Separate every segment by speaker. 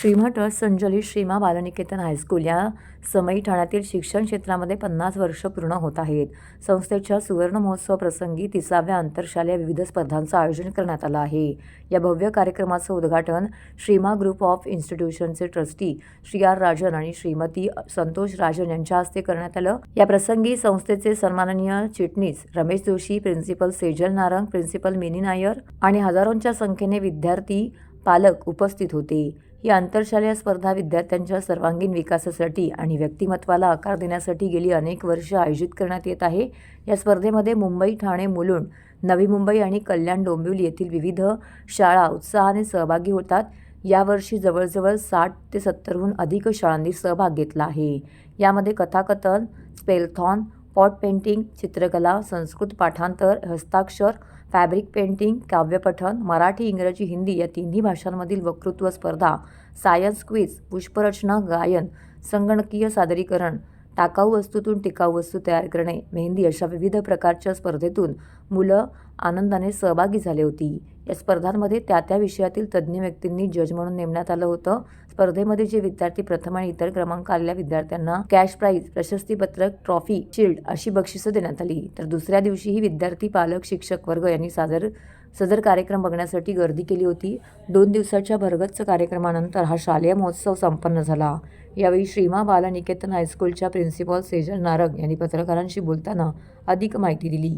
Speaker 1: श्रीमा trust संचलित श्रीमा Balniketan high school या समई ठाण्यातील शिक्षण क्षेत्रामध्ये 50 वर्ष पूर्ण होत आहेत. संस्थेच्या सुवर्ण महोत्सव प्रसंगी 30व्या आंतरशालेय विविध स्पर्धांचं आयोजन करण्यात आलं आहे. या भव्य कार्यक्रमाचं उद्घाटन श्रीमा ग्रुप ऑफ इन्स्टिट्यूशनचे ट्रस्टी श्री आर राजन आणि श्रीमती संतोष राजन यांच्या हस्ते करण्यात आलं. या प्रसंगी संस्थेचे सन्माननीय चिटणीस रमेश जोशी, प्रिन्सिपल सेजल नारंग, प्रिन्सिपल मिनी नायर आणि हजारोंच्या संख्येने विद्यार्थी पालक उपस्थित होते. ही आंतरशालेय स्पर्धा विद्यार्थ्यांच्या सर्वांगीण विकासासाठी आणि व्यक्तिमत्वाला आकार देण्यासाठी गेली अनेक वर्षे आयोजित करण्यात येत आहे. या स्पर्धेमध्ये मुंबई, ठाणे, मुलुंड, नवी मुंबई आणि कल्याण डोंबिवली येथील विविध शाळा उत्साहाने सहभागी होतात. यावर्षी जवळजवळ 60 ते 70हून अधिक शाळांनी सहभाग घेतला आहे. यामध्ये कथाकथन, स्पेलथॉन, पॉट पेंटिंग, चित्रकला, संस्कृत पाठांतर, हस्ताक्षर, फॅब्रिक पेंटिंग, काव्यपठण, मराठी, इंग्रजी, हिंदी या तिन्ही भाषांमधील वक्तृत्व स्पर्धा, सायन्स क्विज, पुष्परचना, गायन, संगणकीय सादरीकरण, टाकाऊ वस्तूतून टिकाऊ वस्तू तयार करणे, मेहंदी अशा विविध प्रकारच्या स्पर्धेतून मुलं आनंदाने सहभागी झाले होती. या स्पर्धांमध्ये त्या विषयातील तज्ज्ञ व्यक्तींनी जज म्हणून नेमण्यात आलं होतं. स्पर्धेमध्ये जे विद्यार्थी प्रथम आणि इतर क्रमांक आलेल्या विद्यार्थ्यांना कॅश प्राईज, प्रशस्तीपत्रक, ट्रॉफी, शील्ड अशी बक्षिसं देण्यात आली. तर दुसऱ्या दिवशीही विद्यार्थी, पालक, शिक्षक वर्ग यांनी सदर कार्यक्रम बघण्यासाठी गर्दी केली होती. 2 दिवसाच्या भरगच्च कार्यक्रमानंतर हा शालेय महोत्सव संपन्न झाला. यावेळी श्रीमा बालनिकेतन हायस्कूलच्या प्रिन्सिपल सेजल नारंग यांनी पत्रकारांशी बोलताना अधिक माहिती दिली.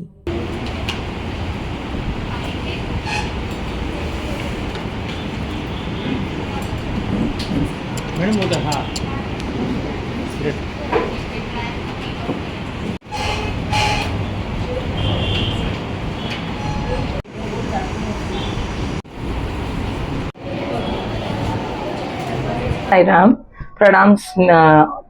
Speaker 2: मॅडम होता हा
Speaker 3: Hi Ram, pranams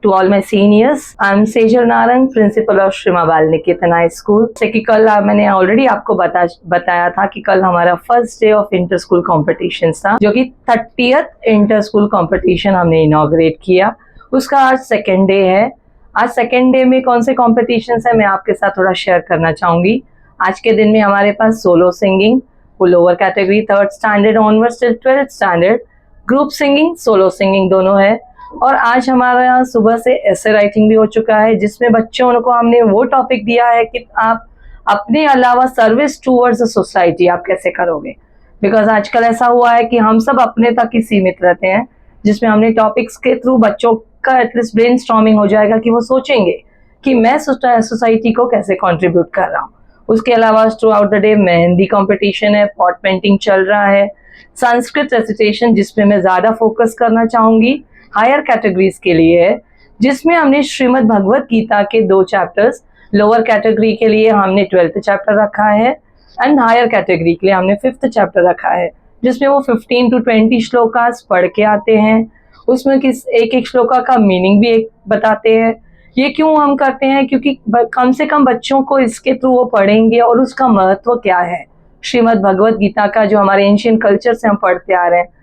Speaker 3: to all my seniors. I'm Sejal Narang, principal of Shrima Balniketan High School. जैसे कि कल मैंने ऑलरेडी आपको बताया था कि कल हमारा first day of inter school competition था, जो कि 30th इंटर स्कूल कॉम्पिटिशन हमने इनॉग्रेट किया. उसका आज सेकेंड डे है. आज सेकेंड डे में कौन से कॉम्पिटिशन है मैं आपके साथ थोड़ा शेयर करना चाहूँगी. आज के दिन में हमारे पास सोलो सिंगिंग, वो lower category 3rd standard onwards till 12th standard, group singing, solo singing दोनों है. और आज हमारे यहाँ सुबह से ऐसे राइटिंग भी हो चुका है, जिसमें बच्चों को हमने वो टॉपिक दिया है कि आप अपने अलावा सर्विस टूवर्ड्स द सोसाइटी आप कैसे करोगे. बिकॉज आजकल ऐसा हुआ है कि हम सब अपने तक ही सीमित रहते हैं, जिसमें हमने टॉपिक्स के थ्रू बच्चों का एटलीस्ट ब्रेन स्टॉर्मिंग हो जाएगा कि वो सोचेंगे कि मैं सोसाइटी को कैसे कंट्रीब्यूट कर रहा हूँ. उसके अलावा through out the day mehndi competition है, पॉट पेंटिंग चल रहा है, संस्कृत रेसिटेशन जिसमें मैं ज़्यादा फोकस करना चाहूँगी हायर कैटेगरीज के लिए है, जिसमें हमने श्रीमद् भगवत गीता के 2 चैप्टर्स, लोअर कैटेगरी के लिए हमने 12th चैप्टर रखा है एंड हायर कैटेगरी के लिए हमने 5th चैप्टर रखा है, जिसमें वो 15 to 20 श्लोकास पढ़ के आते हैं. उसमें एक श्लोका का मीनिंग भी एक बताते हैं. ये क्यों हम करते हैं? क्योंकि कम से कम बच्चों को इसके थ्रू वो पढ़ेंगे और उसका महत्व क्या है, श्रीमद् भगवत गीता का जो हमारे एंशियंट कल्चर से हम पढ़ते आ रहे हैं,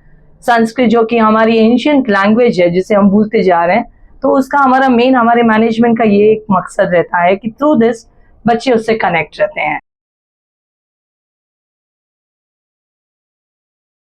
Speaker 3: संस्कृत जो कि हमारी एंशियंट लैंग्वेज है जिसे हम भूलते जा रहे हैं, तो उसका हमारा मेन हमारे मैनेजमेंट का ये एक मकसद रहता है कि थ्रू दिस बच्चे उससे कनेक्ट रहते हैं.